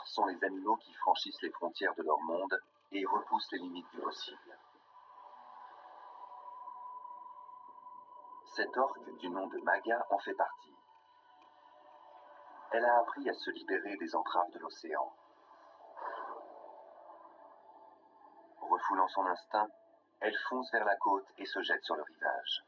rares sont les animaux qui franchissent les frontières de leur monde et repoussent les limites du possible. Cette orque du nom de Maga en fait partie. Elle a appris à se libérer des entraves de l'océan. Refoulant son instinct, elle fonce vers la côte et se jette sur le rivage.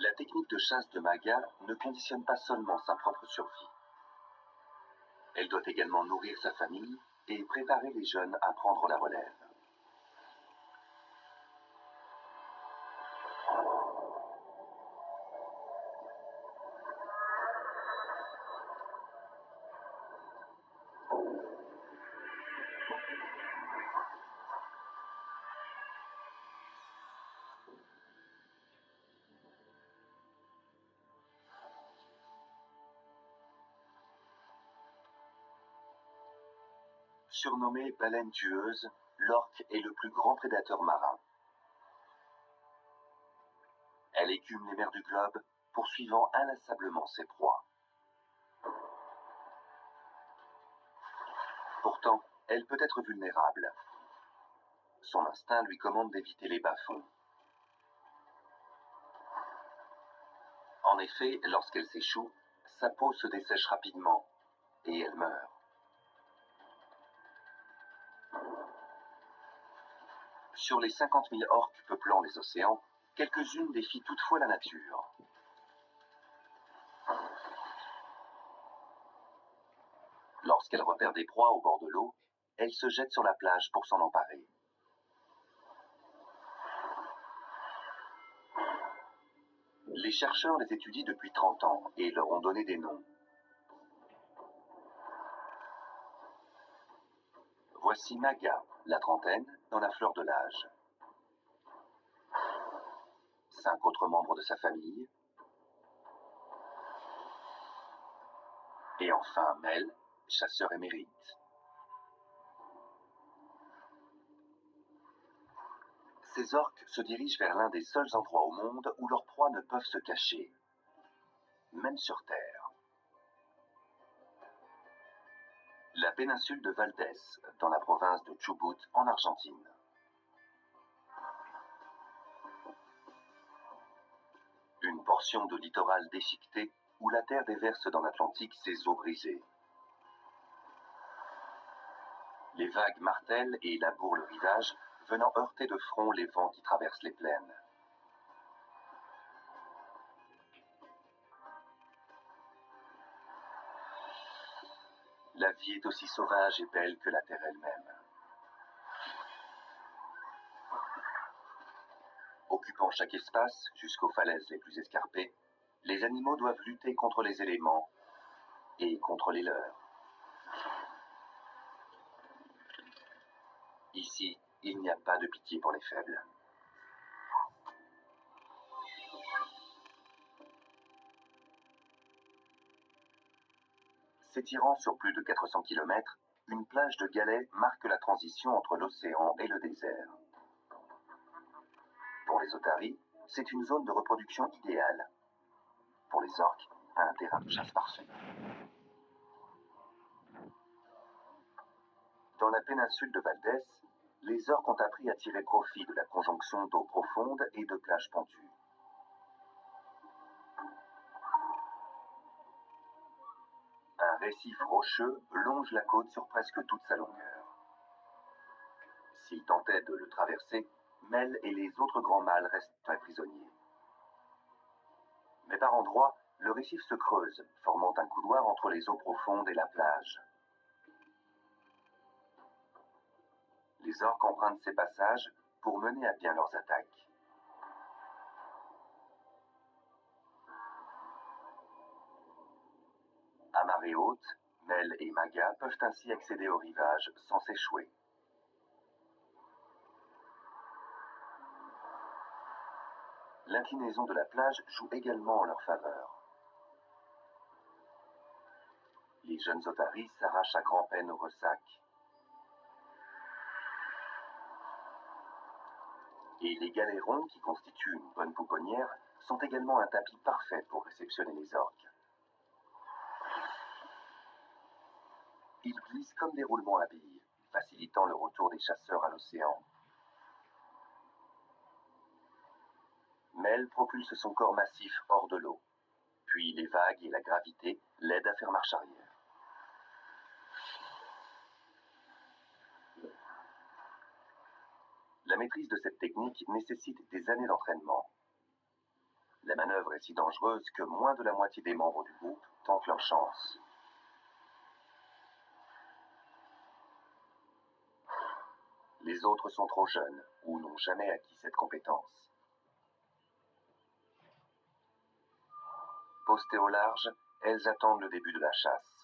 La technique de chasse de Maga ne conditionne pas seulement sa propre survie. Elle doit également nourrir sa famille et préparer les jeunes à prendre la relève. Surnommée baleine tueuse, l'orque est le plus grand prédateur marin. Elle écume les mers du globe, poursuivant inlassablement ses proies. Pourtant, elle peut être vulnérable. Son instinct lui commande d'éviter les bas-fonds. En effet, lorsqu'elle s'échoue, sa peau se dessèche rapidement et elle meurt. Sur les 50 000 orques peuplant les océans, quelques-unes défient toutefois la nature. Lorsqu'elle repère des proies au bord de l'eau, elle se jette sur la plage pour s'en emparer. Les chercheurs les étudient depuis 30 ans et leur ont donné des noms. Voici Maga, la trentaine, dans la fleur de l'âge. 5 autres membres de sa famille. Et enfin Mel, chasseur émérite. Ces orques se dirigent vers l'un des seuls endroits au monde où leurs proies ne peuvent se cacher, même sur Terre. La péninsule de Valdés, dans la province de Chubut, en Argentine. Une portion de littoral déchiqueté où la terre déverse dans l'Atlantique ses eaux brisées. Les vagues martèlent et labourent le rivage, venant heurter de front les vents qui traversent les plaines. La vie est aussi sauvage et belle que la terre elle-même. Occupant chaque espace, jusqu'aux falaises les plus escarpées, les animaux doivent lutter contre les éléments et contre les leurs. Ici, il n'y a pas de pitié pour les faibles. S'étirant sur plus de 400 km, une plage de galets marque la transition entre l'océan et le désert. Pour les otaries, c'est une zone de reproduction idéale. Pour les orques, un terrain de chasse parfait. Dans la péninsule de Valdés, les orques ont appris à tirer profit de la conjonction d'eau profonde et de plages pentues. Un récif rocheux longe la côte sur presque toute sa longueur. S'ils tentaient de le traverser, Mel et les autres grands mâles resteraient prisonniers. Mais par endroits, le récif se creuse, formant un couloir entre les eaux profondes et la plage. Les orques empruntent ces passages pour mener à bien leurs attaques. À marée haute, Mel et Maga peuvent ainsi accéder au rivage sans s'échouer. L'inclinaison de la plage joue également en leur faveur. Les jeunes otaries s'arrachent à grand-peine au ressac. Et les galérons, qui constituent une bonne pouponnière, sont également un tapis parfait pour réceptionner les orques. Ils glissent comme des roulements à billes, facilitant le retour des chasseurs à l'océan. Mel propulse son corps massif hors de l'eau, puis les vagues et la gravité l'aident à faire marche arrière. La maîtrise de cette technique nécessite des années d'entraînement. La manœuvre est si dangereuse que moins de la moitié des membres du groupe tentent leur chance. Les autres sont trop jeunes ou n'ont jamais acquis cette compétence. Postées au large, elles attendent le début de la chasse.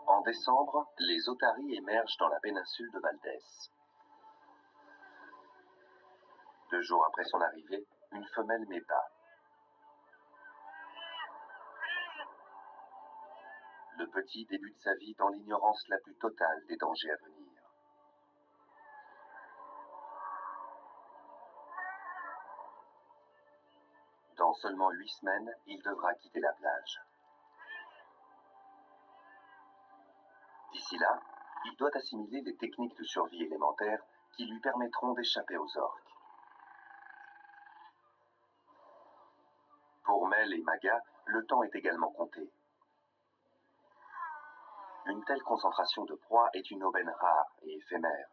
En décembre, les otaries émergent dans la péninsule de Valdés. 2 jours après son arrivée, une femelle met bas. Le petit débute sa vie dans l'ignorance la plus totale des dangers à venir. Dans seulement 8 semaines, il devra quitter la plage. D'ici là, il doit assimiler les techniques de survie élémentaires qui lui permettront d'échapper aux orques. Pour Mel et Maga, le temps est également compté. Une telle concentration de proie est une aubaine rare et éphémère.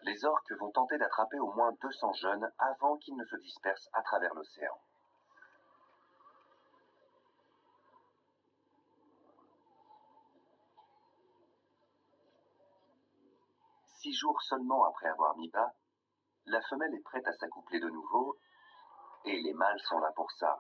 Les orques vont tenter d'attraper au moins 200 jeunes avant qu'ils ne se dispersent à travers l'océan. Six jours seulement après avoir mis bas, la femelle est prête à s'accoupler de nouveau, et les mâles sont là pour ça.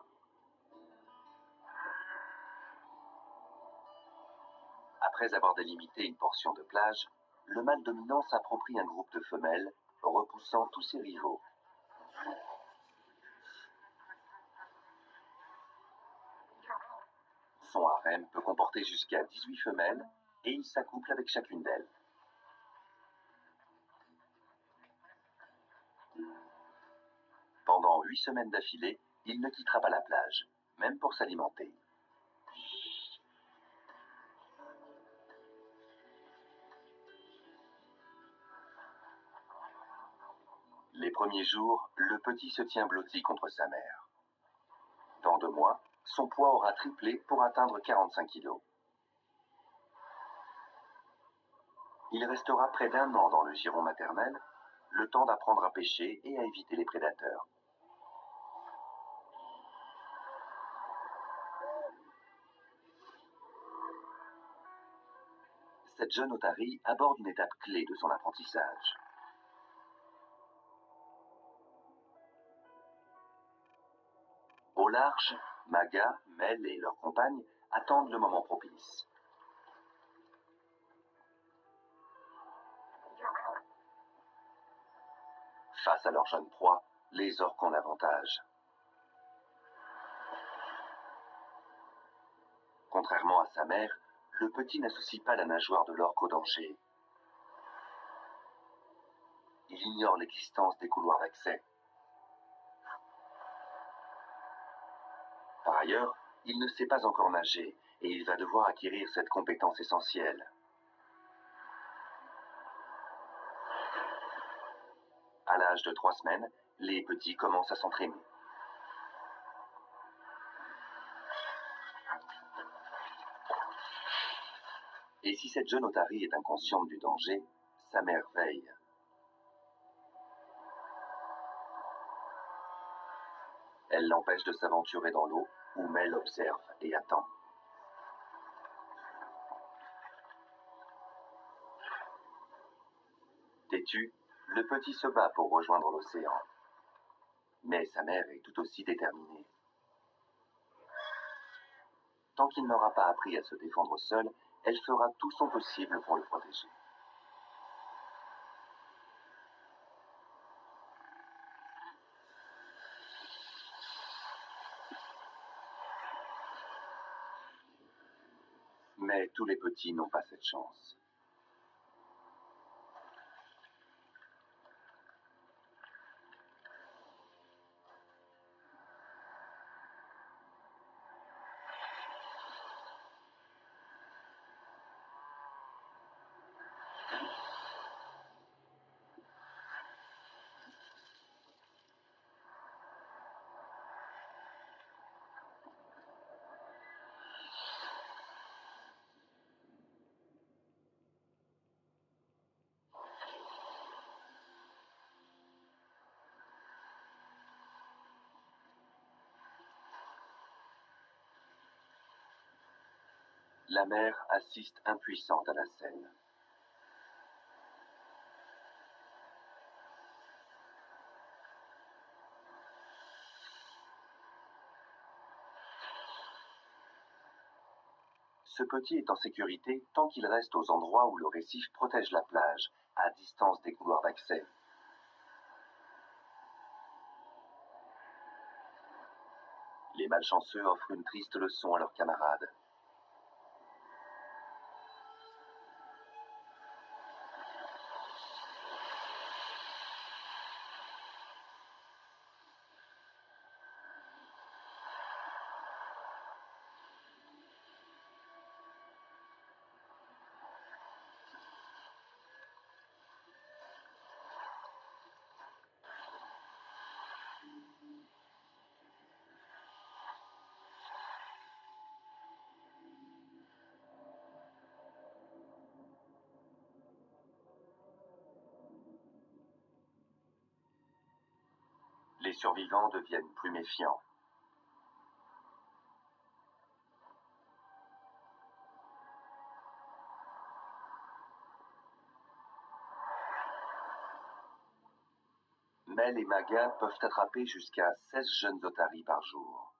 Après avoir délimité une portion de plage, le mâle dominant s'approprie un groupe de femelles, repoussant tous ses rivaux. Son harem peut comporter jusqu'à 18 femelles, et il s'accouple avec chacune d'elles. Pendant 8 semaines d'affilée, il ne quittera pas la plage, même pour s'alimenter. Les premiers jours, le petit se tient blotti contre sa mère. Dans 2 mois, son poids aura triplé pour atteindre 45 kilos. Il restera près d'1 an dans le giron maternel, le temps d'apprendre à pêcher et à éviter les prédateurs. Cette jeune otarie aborde une étape clé de son apprentissage. Au large, Maga, Mel et leurs compagnes attendent le moment propice. Face à leur jeune proie, les orques ont l'avantage. Contrairement à sa mère, le petit n'associe pas la nageoire de l'orque au danger. Il ignore l'existence des couloirs d'accès. Par ailleurs, il ne sait pas encore nager et il va devoir acquérir cette compétence essentielle. À l'âge de 3 semaines, les petits commencent à s'entraîner. Et si cette jeune otarie est inconsciente du danger, sa mère veille. Elle l'empêche de s'aventurer dans l'eau, où Mel observe et attend. Têtu, le petit se bat pour rejoindre l'océan. Mais sa mère est tout aussi déterminée. Tant qu'il n'aura pas appris à se défendre seul, elle fera tout son possible pour le protéger. Mais tous les petits n'ont pas cette chance. La mère assiste impuissante à la scène. Ce petit est en sécurité tant qu'il reste aux endroits où le récif protège la plage, à distance des couloirs d'accès. Les malchanceux offrent une triste leçon à leurs camarades. Les survivants deviennent plus méfiants. Mel et Maga peuvent attraper jusqu'à 16 jeunes otaries par jour.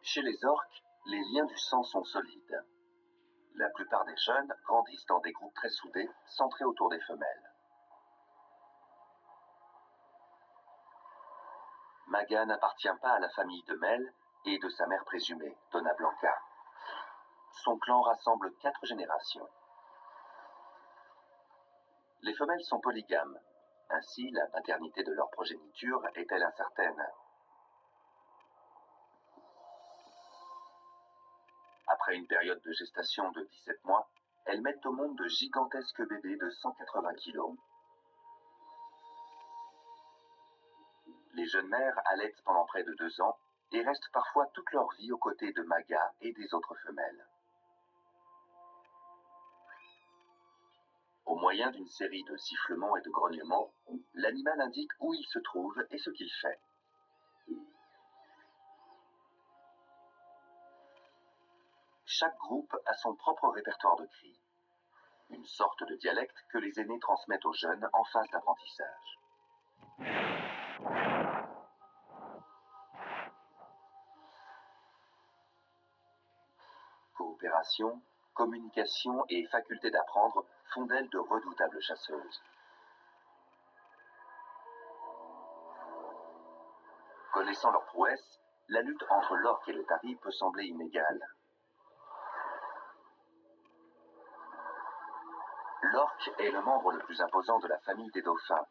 Chez les orques, les liens du sang sont solides. La plupart des jeunes grandissent dans des groupes très soudés, centrés autour des femelles. Maga n'appartient pas à la famille de Mel et de sa mère présumée, Donna Blanca. Son clan rassemble 4 générations. Les femelles sont polygames. Ainsi, la paternité de leur progéniture est-elle incertaine. Après une période de gestation de 17 mois, elles mettent au monde de gigantesques bébés de 180 kg. Les jeunes mères allaitent pendant près de 2 ans et restent parfois toute leur vie aux côtés de Maga et des autres femelles. Au moyen d'une série de sifflements et de grognements, l'animal indique où il se trouve et ce qu'il fait. Chaque groupe a son propre répertoire de cris, une sorte de dialecte que les aînés transmettent aux jeunes en phase d'apprentissage. Coopération, communication et faculté d'apprendre font d'elles de redoutables chasseuses. Connaissant leur prouesse, la lutte entre l'orque et l'otari peut sembler inégale. L'orque est le membre le plus imposant de la famille des dauphins,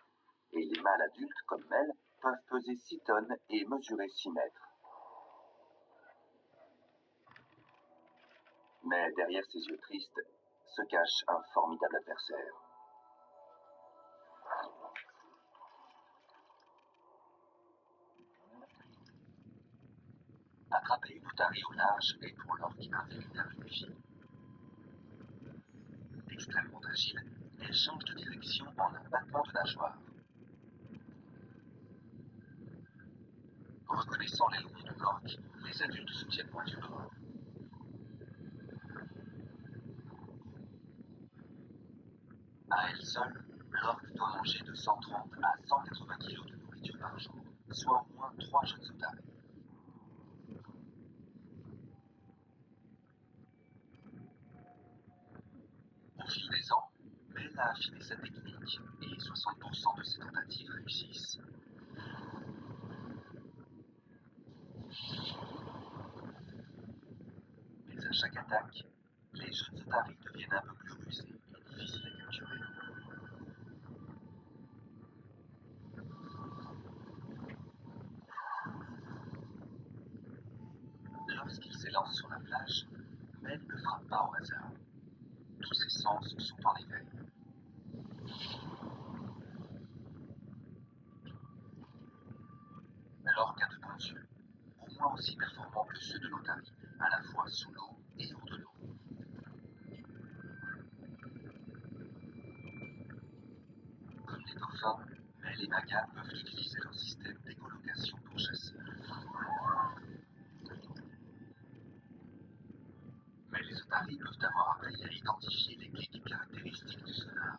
et les mâles adultes, comme Mel, peuvent peser 6 tonnes et mesurer 6 mètres. Mais derrière ses yeux tristes se cache un formidable adversaire. Attraper une otarie au large est pour l'orque un véritable défi. Extrêmement agile, elle change de direction en un battement de nageoire. Reconnaissant l'éloigné de l'orque, les adultes se tiennent moins du dehors. À elle seule, l'orque doit manger de 130 à 180 kg de nourriture par jour, soit au moins 3 jeunes otaries. fil des ans, Mel a affiné sa technique et 60% de ses tentatives réussissent. Mais à chaque attaque, les jeunes otaries deviennent un peu plus rusés et difficiles à capturer. Lorsqu'il s'élance sur la plage, Mel ne frappe pas au hasard. Tous ses sens sont en éveil. L'orque a de bons yeux, au moins aussi performants que ceux de l'otarie, à la fois sous l'eau et hors de l'eau. Comme les dauphins, Mel et Maga peuvent utiliser leur système d'écholocation pour chasser. Mais les otaries peuvent avoir appris à identifier les clics caractéristiques du sonar.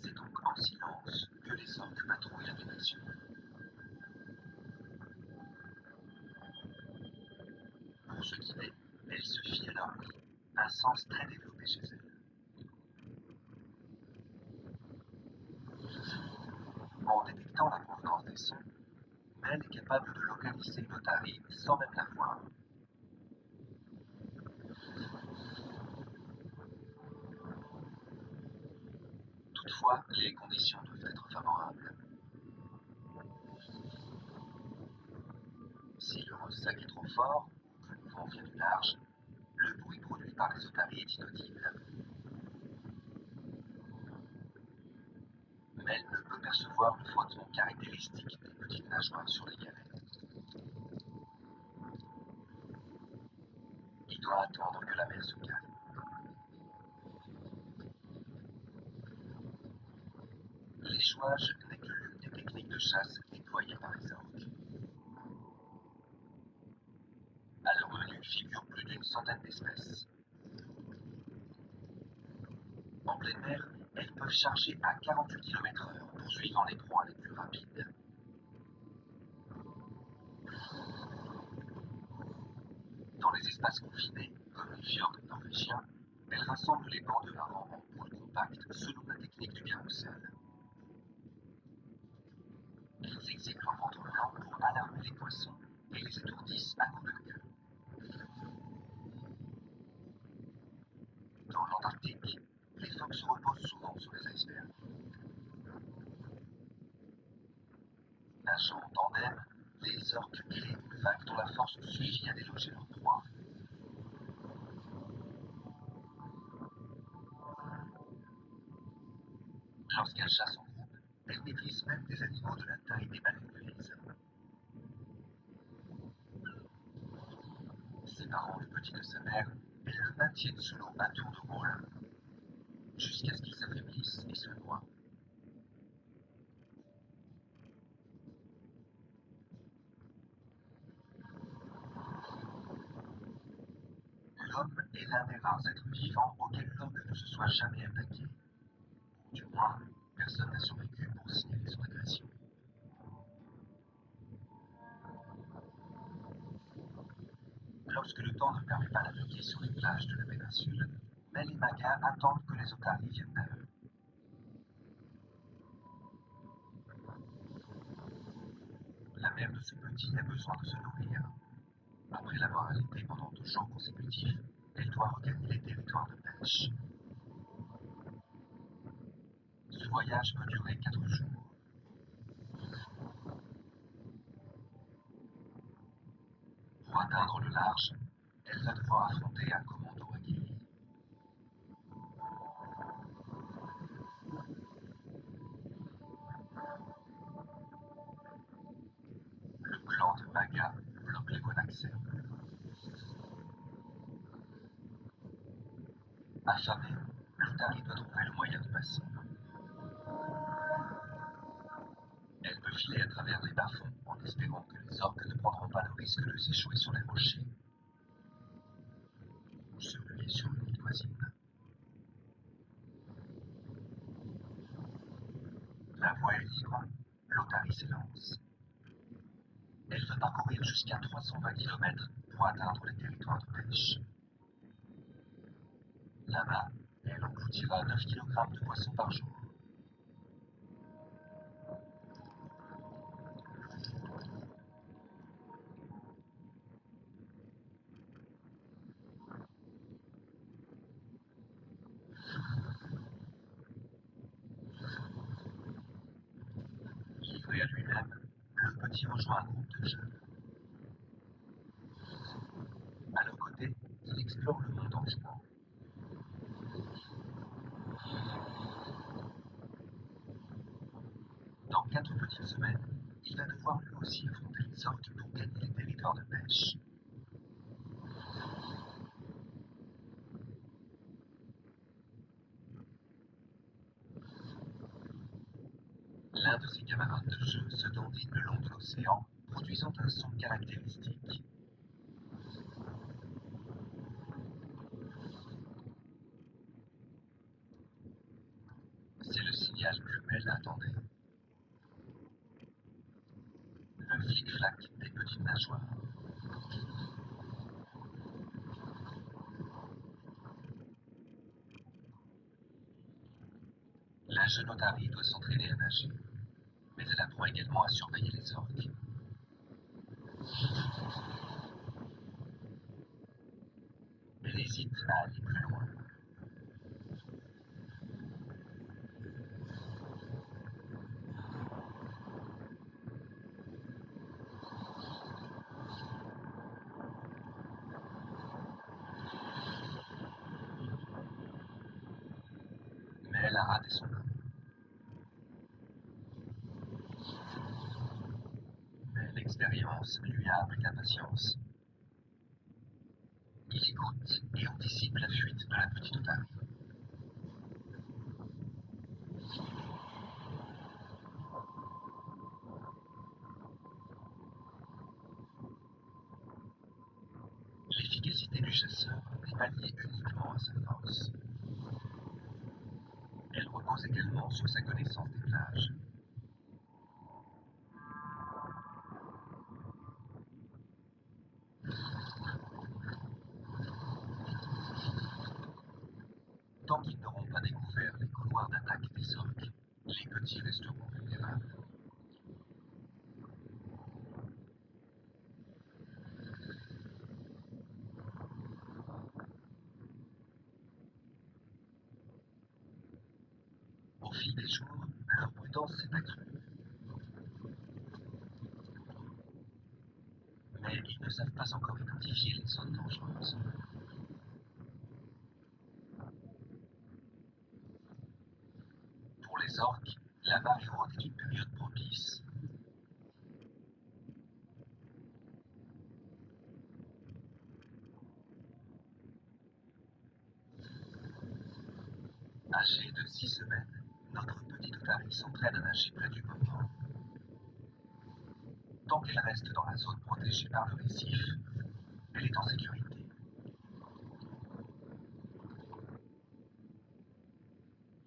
C'est donc en silence que les orques patrouillent la péninsule. Pour se guider, elles se fient à leur ouïe, un sens très développé chez elles. En détectant la provenance des sons, Mel est capable de localiser une otarie sans même la voir. Toutefois, les conditions doivent être favorables. Si le ressac est trop fort, ou que le vent vient du large, le bruit produit par les otaries est inaudible. Mel ne peut percevoir le frottement caractéristique des petites nageoires sur les galets. Il doit attendre que la mer se calme. L'échouage n'est que l'une des techniques de chasse déployées par les orques. À leur menu figurent plus d'une centaine d'espèces. En pleine mer, elles peuvent charger à 48 km/h, poursuivant les proies les plus rapides. Dans les espaces confinés, comme les fjords norvégiens, elles rassemblent les bancs de harengs en poules compactes selon la technique du carrousel. Elles exhibent leur ventre blanc pour alarmer les poissons et les étourdissent à coups de queue. Dans l'Antarctique, les phoques se reposent souvent sur les icebergs. Nageant en tandem, les orques créent une vague dont la force suffit à déloger leur proie. Lorsqu'elles chassent en groupe, elles maîtrisent même des animaux de la taille des baleines grises. Séparant le petit de sa mère, elles le maintiennent sous l'eau à tour de rôle, jusqu'à ce qu'il s'affaiblisse et se noie. L'homme est l'un des rares êtres vivants auquel l'orque ne se soit jamais attaqué. Du moins, personne n'a survécu pour signaler son agression. Lorsque le temps ne permet pas d'attaquer sur les plages de la péninsule, Mel et Maga attendent que les otaries viennent à eux. La mère de ce petit a besoin de se nourrir. Après l'avoir allaité pendant 2 jours consécutifs, elle doit regagner les territoires de pêche. Ce voyage peut durer 4 jours. Pour atteindre le large, elle va devoir affronter un commando aguerri. Le clan de Maga bloque les voies d'accès. Affamé, l'otarie doit trouver le moyen de passer. Elle peut filer à travers les bas-fonds en espérant que les orques ne prendront pas le risque de s'échouer sur les rochers ou se ruer sur une île voisine. La voie est libre, l'otarie s'élance. parcourir jusqu'à 320 km pour atteindre les territoires de pêche. Là-bas, elle engloutira 9 kg de poissons par jour. Livré à lui-même, le petit rejoint un groupe de jeunes. À leur côté, il explore le monde en jouant. Dans 4 petites semaines, il va devoir lui aussi affronter les orques pour gagner les territoires de pêche. L'un de ses camarades de jeu se dandine le long de l'océan, produisant un son caractéristique. C'est le signal que Mel attendait. Le flic-flac des petites nageoires. La jeune otarie doit s'entraîner à nager, mais elle apprend également à surveiller les orques. Elle hésite à aller plus loin. Mais elle a raté son homme. Mais l'expérience lui a appris la patience. Il écoute et anticipe la fuite de la petite otarie. L'efficacité du chasseur n'est pas liée uniquement à sa force. Elle repose également sur sa connaissance des plages. Tant qu'ils n'auront pas découvert les couloirs d'attaque des orques, les petits resteront vulnérables. Au fil des jours, leur prudence s'est accrue. Mais ils ne savent pas encore identifier les zones dangereuses. Pour les orques, la marée haute est une période propice. Âgée de 6 semaines, notre petite otarie s'entraîne à nager près du bord. Tant qu'elle reste dans la zone protégée par le récif, elle est en sécurité.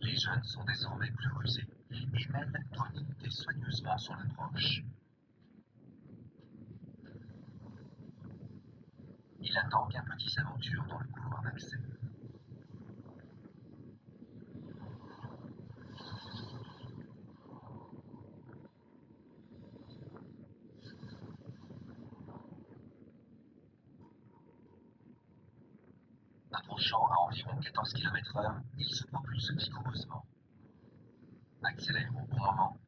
Les jeunes sont désormais plus rusés et Mel doit limiter soigneusement son approche. Il attend qu'un petit s'aventure dans le couloir d'accès. Approchant à environ 14 km/h, il se propulse vigoureusement, accélère au bon moment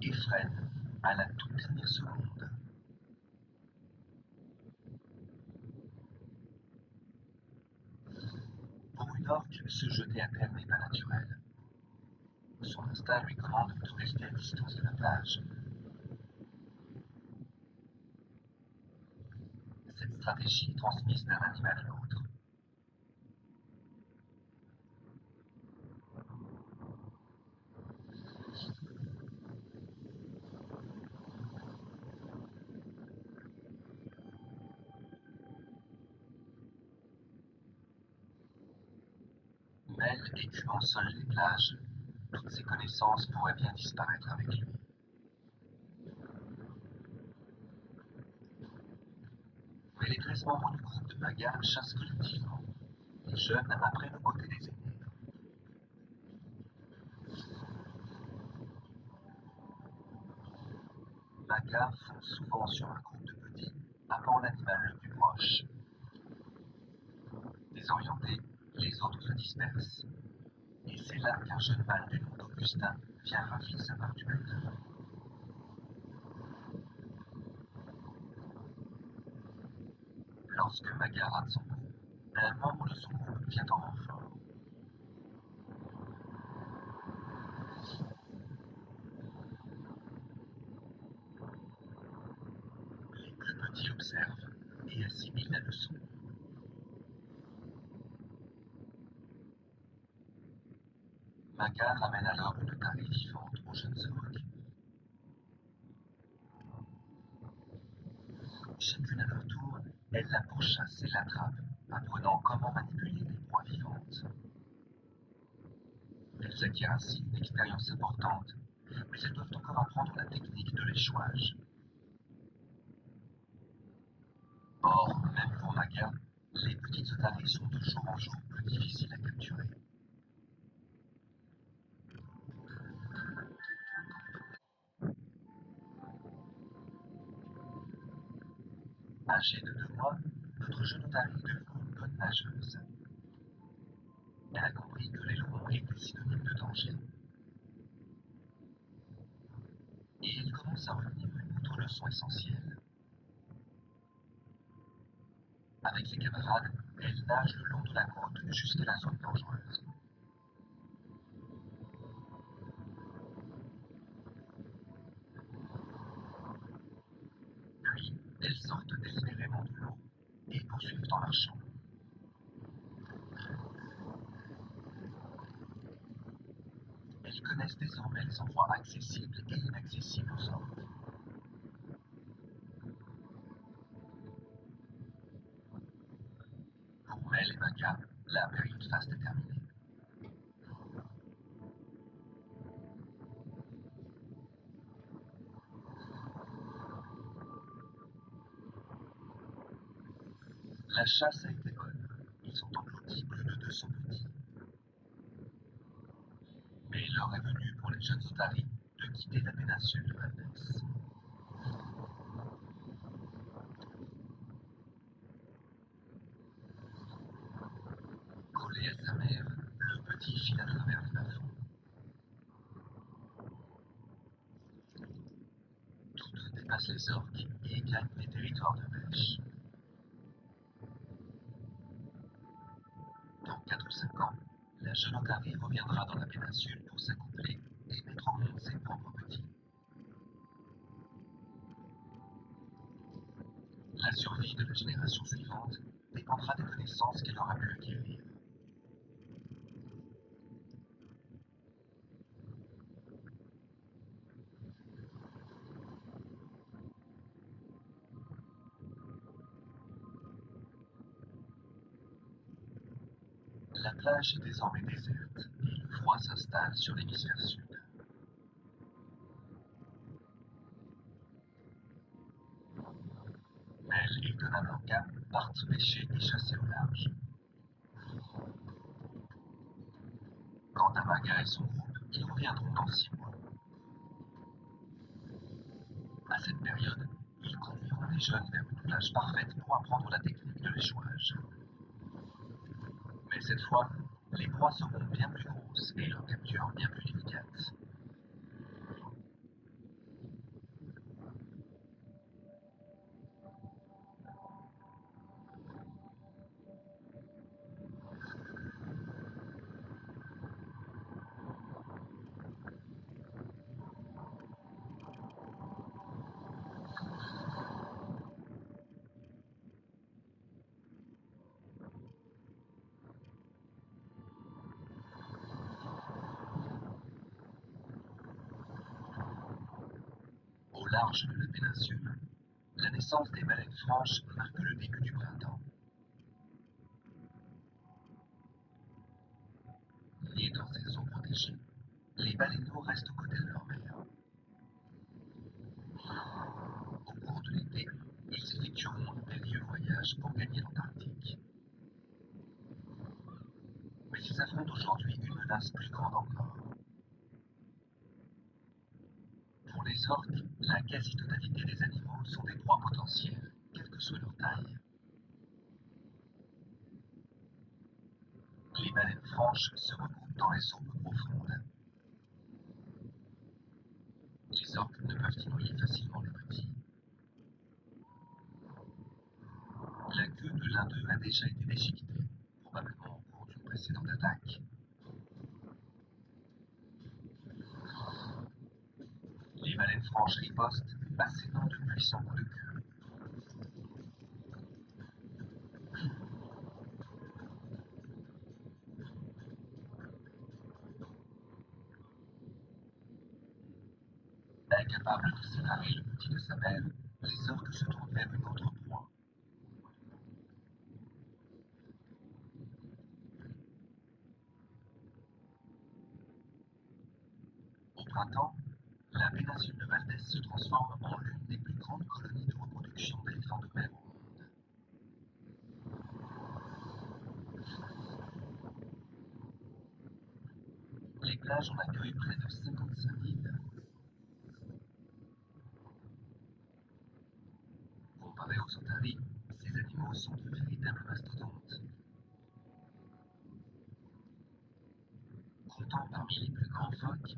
et freine à la toute dernière seconde. Pour une orque, se jeter à terre n'est pas naturel. Son instinct lui commande de rester à distance de la plage. Cette stratégie est transmise d'un animal à l'autre. Mel écumant seul les plages, toutes ses connaissances pourraient bien disparaître avec lui. Mais les 13 membres du groupe de Maga chassent collectivement. Les jeunes apprennent aux côtés des aînés. Maga fonce souvent sur un groupe de petits, appelant l'animal le plus proche. Désorientés, les autres se dispersent. Et c'est là qu'un jeune mâle du nom d'Augustin vient rafler sa part du maître. Lorsque Maga rate son coup, un membre de son groupe vient en renfort. Les plus petits observent et assimilent la leçon. Maga ramène alors une otarie vivante aux jeunes orques. Chacune à leur tour, elles la pourchassent et l'attrapent, apprenant comment manipuler les proies vivantes. Elles acquièrent ainsi une expérience importante, mais elles doivent encore apprendre la technique de l'échouage. Or, même pour Maga, les petites otaries sont de jour en jour plus difficiles à capturer. Âgée de 2 mois, notre jeune otarie est devenue une bonne nageuse. Elle a compris que l'aileron était synonyme de danger. Et elle commence à retenir une autre leçon essentielle. Avec ses camarades, elle nage le long de la côte jusqu'à la zone dangereuse. Puis, elles sortent délibérément de l'eau et poursuivent en marchant. Elles connaissent désormais les endroits accessibles et inaccessibles aux orques. Pour Mel et Maga, la période faste est terminée. La chasse a été bonne. Ils ont englouti plus de 200 petits. Mais l'heure est venue pour les jeunes otaries de quitter la péninsule de Valdes. Collé à sa mère, le petit file à travers les bas-fonds. Tous deux dépassent les orques et gagnent les territoires de pêche. Dans 4 ou 5 ans, la jeune otarie reviendra dans la péninsule pour s'accoupler et mettre au monde ses propres petits. La survie de la génération suivante dépendra des connaissances qu'elle aura pu acquérir. La plage est désormais déserte et le froid s'installe sur l'hémisphère sud. Mel et Donamanga partent pêcher et chasser au large. Quant à Maga et son groupe, ils reviendront dans 6 mois. À cette période, ils conduiront les jeunes vers une plage parfaite pour apprendre la technique de l'échouage. Mais cette fois, les proies seront bien plus grosses et leur capture bien plus délicate. Au large de la péninsule, la naissance des baleines franches marque le début du printemps. Nés dans ces eaux protégées, les baleineaux restent aux côtés de leur mère. Au cours de l'été, ils effectueront un périlleux voyage voyage pour gagner l'Antarctique. Mais ils affrontent aujourd'hui une menace plus grande encore. Pour les orques, la quasi-totalité des animaux sont des proies potentielles, quelle que soit leur taille. Les baleines franches se regroupent dans les eaux peu profondes. Les orques ne peuvent y noyer facilement les petits. La queue de l'un d'eux a déjà été déchiquetée, probablement au cours d'une précédente attaque. Les baleines franches ripostent, assénant de puissants coups de queue. Incapables de séparer le petit de sa mère, les orques se tournent vers une autre proie. Au printemps, la péninsule de Valdès se transforme en l'une des plus grandes colonies de reproduction d'éléphants de mer au monde. Les plages en accueillent près de 55 000. Comparés aux otaries, ces animaux sont de véritables mastodontes. Comptant parmi les plus grands phoques,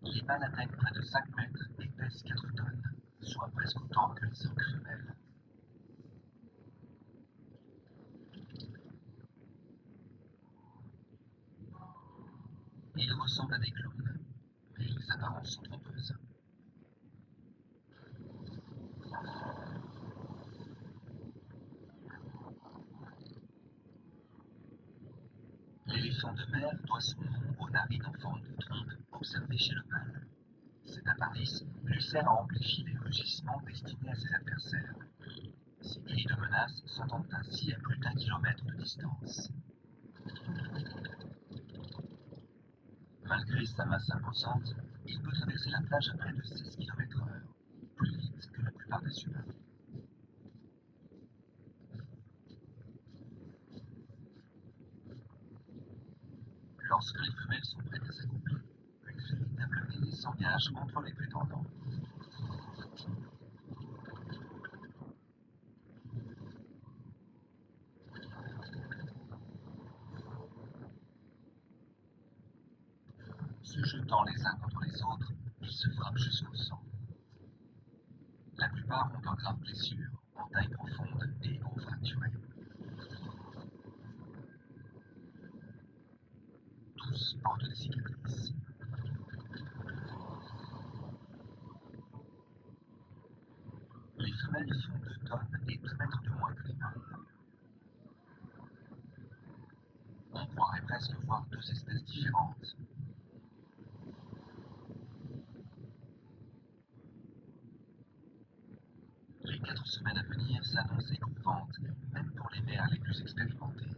les mâles atteignent près de 5 mètres et pèsent 4 tonnes, soit presque autant que les orques femelles. Ils ressemblent à des clowns, mais les apparences sont trompeuses. L'éléphant de mer doit son nom aux narines en forme de trompe observées chez le mâle. Cet appendice lui sert à amplifier les rugissements destinés à ses adversaires. Ses cris de menace s'entendent ainsi à plus d'1 kilomètre de distance. Malgré sa masse imposante, il peut traverser la plage à près de 16 km/h, plus vite que la plupart des humains. Lorsque les femelles sont prêtes à s'accoupler, une véritable mêlée s'engage entre les prétendants. Se jetant les uns contre les autres, ils se frappent jusqu'au sang. La plupart ont de graves blessures, entailles profondes et os fracturés. Tous portent des cicatrices. Les femelles font 2 tonnes et 2 mètres de moins que les mâles. On croirait presque voir 2 espèces différentes. Les 4 semaines à venir s'annoncent éprouvantes, même pour les mères les plus expérimentées.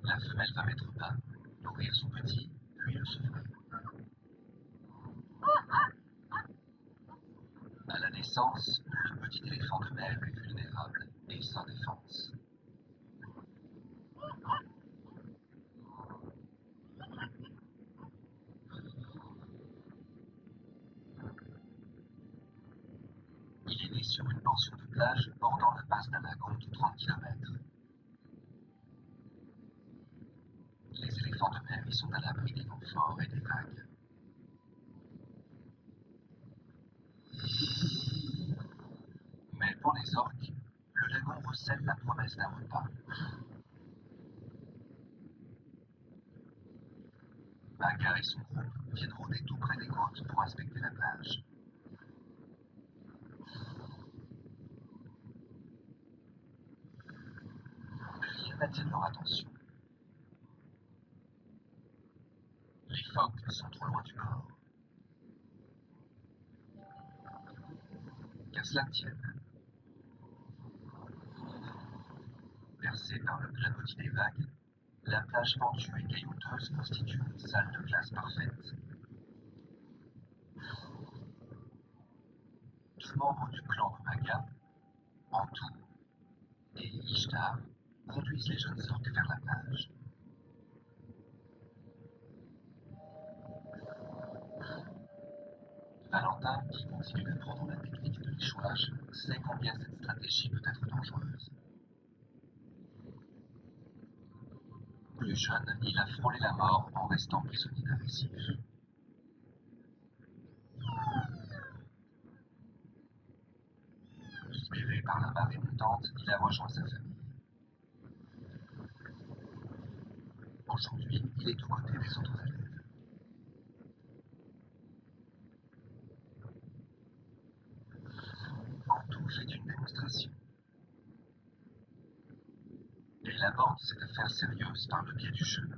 La femelle va mettre bas, nourrir son petit, puis le sevrer. À la naissance, le petit éléphant de mer est vulnérable et sans défense. Il est né sur une portion de plage bordant la passe d'un lagon de 30 km. Les éléphants de mer y sont à l'abri des vents forts et des vagues. Mais pour les orques, le lagon recèle la promesse d'un repas. Bagar et son groupe viennent rôder tout près des côtes pour inspecter la plage. Rien n'attire leur attention. Les phoques sont trop loin du bord. Qu'à cela ne tienne. Percée par le clapotis des vagues, la plage pentue et caillouteuse constitue une salle de classe parfaite. 2 membres du clan de Maga, en tout canards conduisent les jeunes orques vers la plage. Valentin, qui continue d'apprendre la technique de l'échouage, sait combien cette stratégie peut être dangereuse. Plus jeune, il a frôlé la mort en restant prisonnier d'un récif. Libéré par la marée montante, il a rejoint sa famille. Aujourd'hui, il est aux côtés des autres élèves. Antou fait une démonstration. Elle aborde cette affaire sérieuse par le biais du jeu.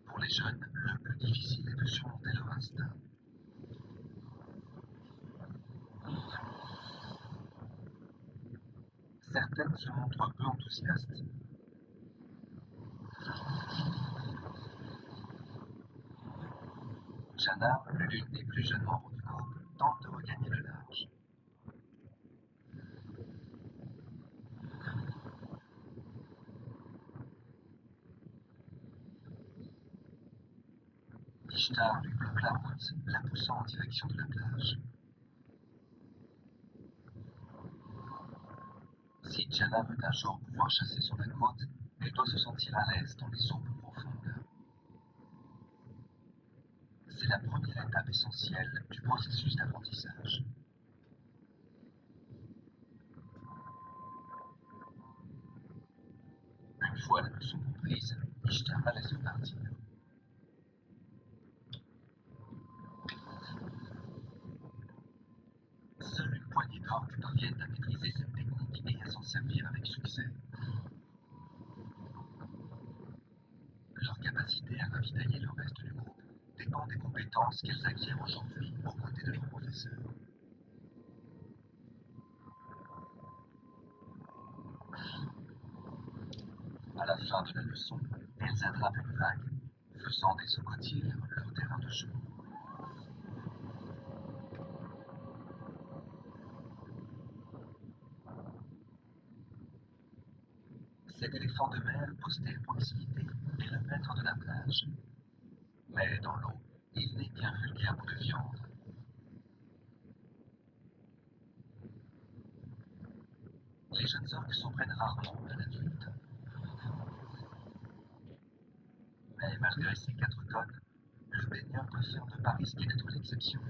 Pour les jeunes, le plus difficile est de surmonter leur instinct. Certaines se montrent peu enthousiastes. Jana, l'une des plus jeunes membres du groupe, tente de regagner le large. Ishtar lui bloque la route, la poussant en direction de la plage. Si Jana veut un jour pouvoir chasser sur la côte, elle doit se sentir à l'aise dans les eaux peu profondes. C'est la première étape essentielle du processus d'apprentissage. Une fois la leçon comprise, Ishtar la laisse partir. Seule une poignée d'orques parviennent à maîtriser cette technique et à s'en servir avec succès. Leur capacité à ravitailler le reste du groupe dépend des compétences qu'elles acquièrent aujourd'hui aux côtés de leurs professeurs. À la fin de la leçon, elles attrapent une vague, faisant des saucotières leur terrain de jeu. Cet éléphant de mer, posté à proximité, est le maître de la plage. Mais dans l'eau, il n'est qu'un vulgaire bout de viande. Les jeunes orques s'en prennent rarement à l'adulte. Mais malgré ses 4 tonnes, le baigneur préfère ne pas risquer d'être l'exception.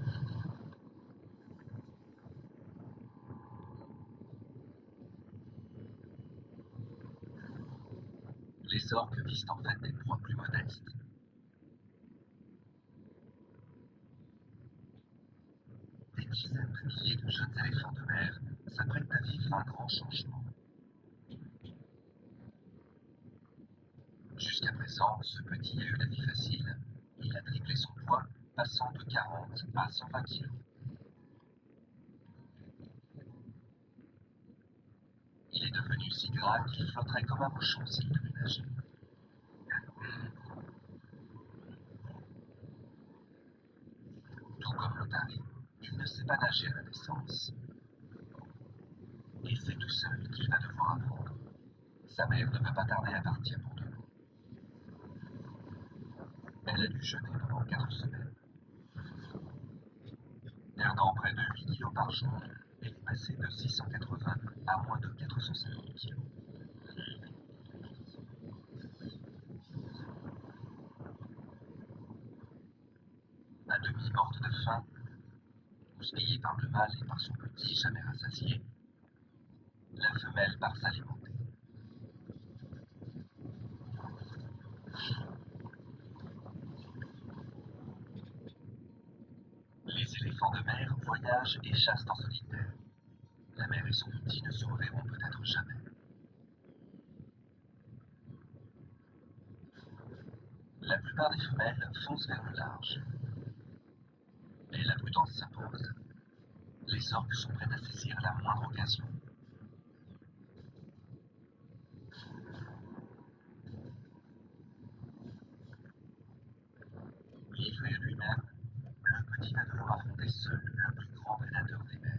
Les orques visent en fait des proies plus modestes. Des dizaines de milliers de jeunes éléphants de mer s'apprêtent à vivre un grand changement. Jusqu'à présent, ce petit a eu la vie facile. Il a triplé son poids, passant de 40 à 120 kilos. Il est devenu si gras qu'il flotterait comme un cochon s'il devait nager. Tout comme Lotari, il ne sait pas nager à la naissance. Et c'est tout seul qu'il va devoir apprendre. Sa mère ne va pas tarder à partir pour de l'eau. Elle a dû jeûner pendant 4 semaines. Perdant près de 8 kilos par jour, elle est passée de 680 à moins de 450 kilos. À demi morte de faim, houspillée par le mâle et par son petit jamais rassasié, la femelle part s'alimenter. Les éléphants de mer voyagent et chassent en solitaire. La mère et son petit ne se reverront peut-être jamais. La plupart des femelles foncent vers le large. Et la prudence s'impose. Les orques sont prêts à saisir la moindre occasion. Livré à lui-même, le petit va devoir affronter seul le plus grand prédateur des mers.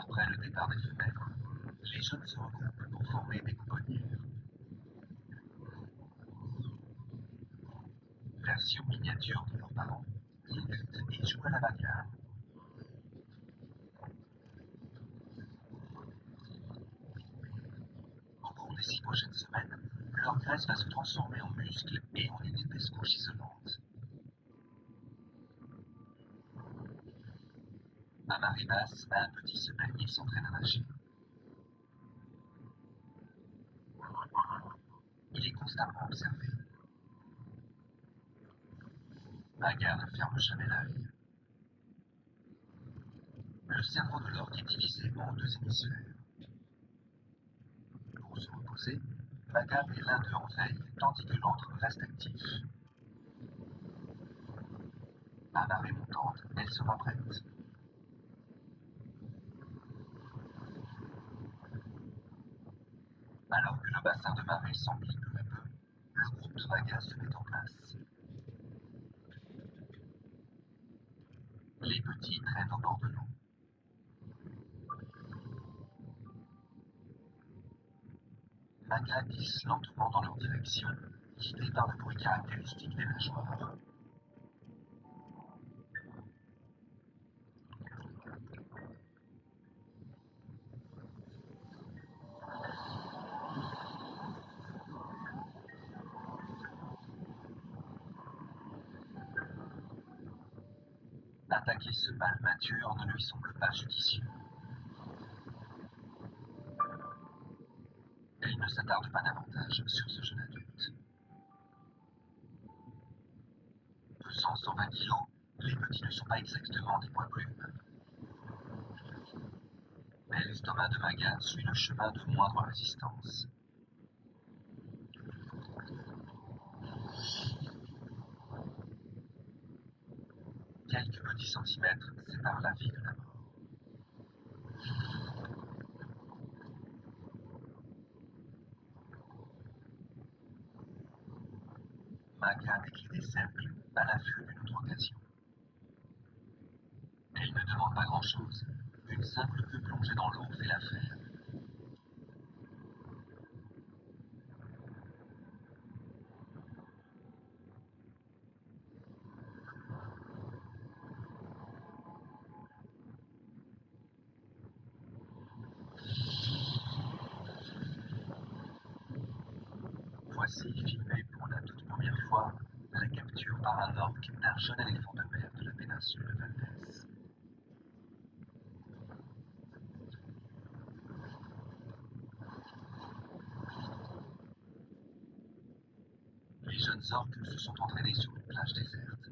Après le départ des femelles, les jeunes se regroupent pour former des pouponnières. Version miniature de leurs parents, ils luttent et jouent à la bagarre. Au cours des 6 prochaines semaines, leur graisse va se transformer en muscles et en une épaisse couche isolante. À marée basse, un petit se baigne et s'entraîne à nager. Il est constamment observé. Maga ne ferme jamais l'œil. Le cerveau de l'orque est divisé en 2 hémisphères. Pour se reposer, Maga met l'un d'eux en veille, tandis que l'autre reste actif. À marée montante, elle sera prête. Alors que le bassin de marée s'emplit peu à peu, le groupe de Maga se met en place. Les petits traînent au bord de l'eau. Maga glisse lentement dans leur direction, guidé par le bruit caractéristique des nageoires. Attaquer ce mâle mature ne lui semble pas judicieux. Elle ne s'attarde pas davantage sur ce jeune adulte. Pesant 120 kilos, les petits ne sont pas exactement des poids-plumes. Mais l'estomac de Maga suit le chemin de moindre résistance. Quelques petits centimètres séparent la vie de la mort. Maga décrit des cercles à l'affût d'une autre occasion. Elle ne demande pas grand-chose. Une simple queue plongée dans l'eau fait l'affaire. Voici filmé pour la toute première fois la capture par un orque d'un jeune éléphant de mer de la péninsule de Valdès. Les jeunes orques se sont entraînés sur une plage déserte.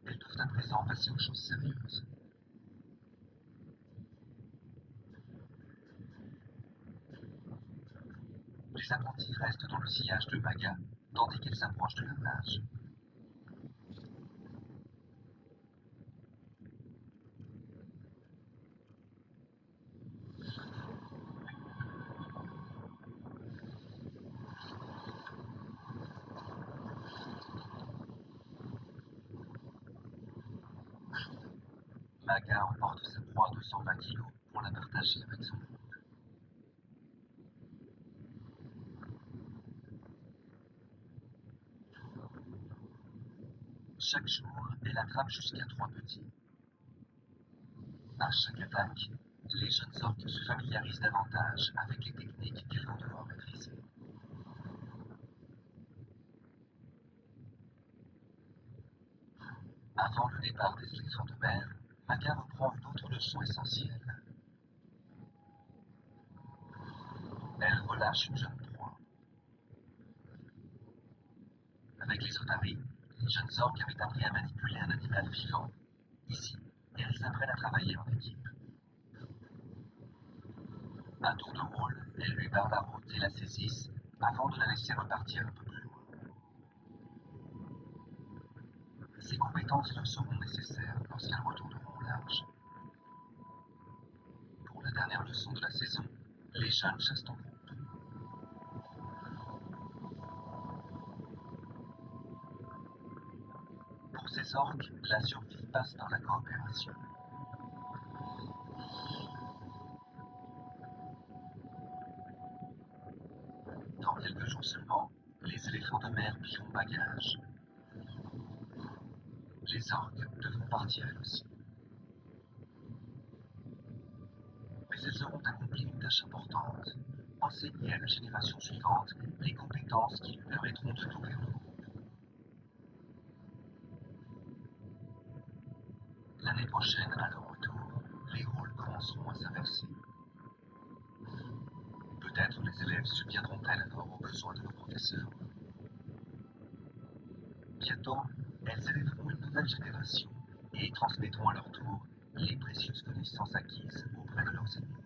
Elles doivent à présent passer aux choses sérieuses. Les apprentis restent dans le sillage de Maga, tandis qu'elles s'approchent de la plage. Maga emporte sa proie de 120 kilos pour la partager avec son groupe. Chaque jour, elle attrape jusqu'à 3 petits. À chaque attaque, les jeunes orques se familiarisent davantage avec les techniques qu'elles vont devoir maîtriser. Avant le départ des éléphants de mer, Maga reprend une autre leçon essentielle. Elle relâche une jeune proie. Avec les otaries, les jeunes orques avaient appris à manipuler un animal vivant. Ici, elles apprennent à travailler en équipe. À tour de rôle, elles lui barrent la route et la saisissent avant de la laisser repartir un peu plus loin. Ces compétences leur seront nécessaires lorsqu'elles retourneront au large. Pour la dernière leçon de la saison, les jeunes chassent en groupe. Pour ces orques, la survie passe par la coopération. jour seulement, les éléphants de mer plieront bagages. Les orques devront partir elles aussi. Mais elles auront accompli une tâche importante, enseigner à la génération suivante les compétences qui lui permettront de nourrir le groupe. L'année prochaine, à leur retour, les rôles commenceront à s'inverser. Peut-être les élèves subviendront-elles alors aux besoins de nos professeurs. Bientôt, elles élèveront une nouvelle génération et transmettront à leur tour les précieuses connaissances acquises auprès de leurs aînés.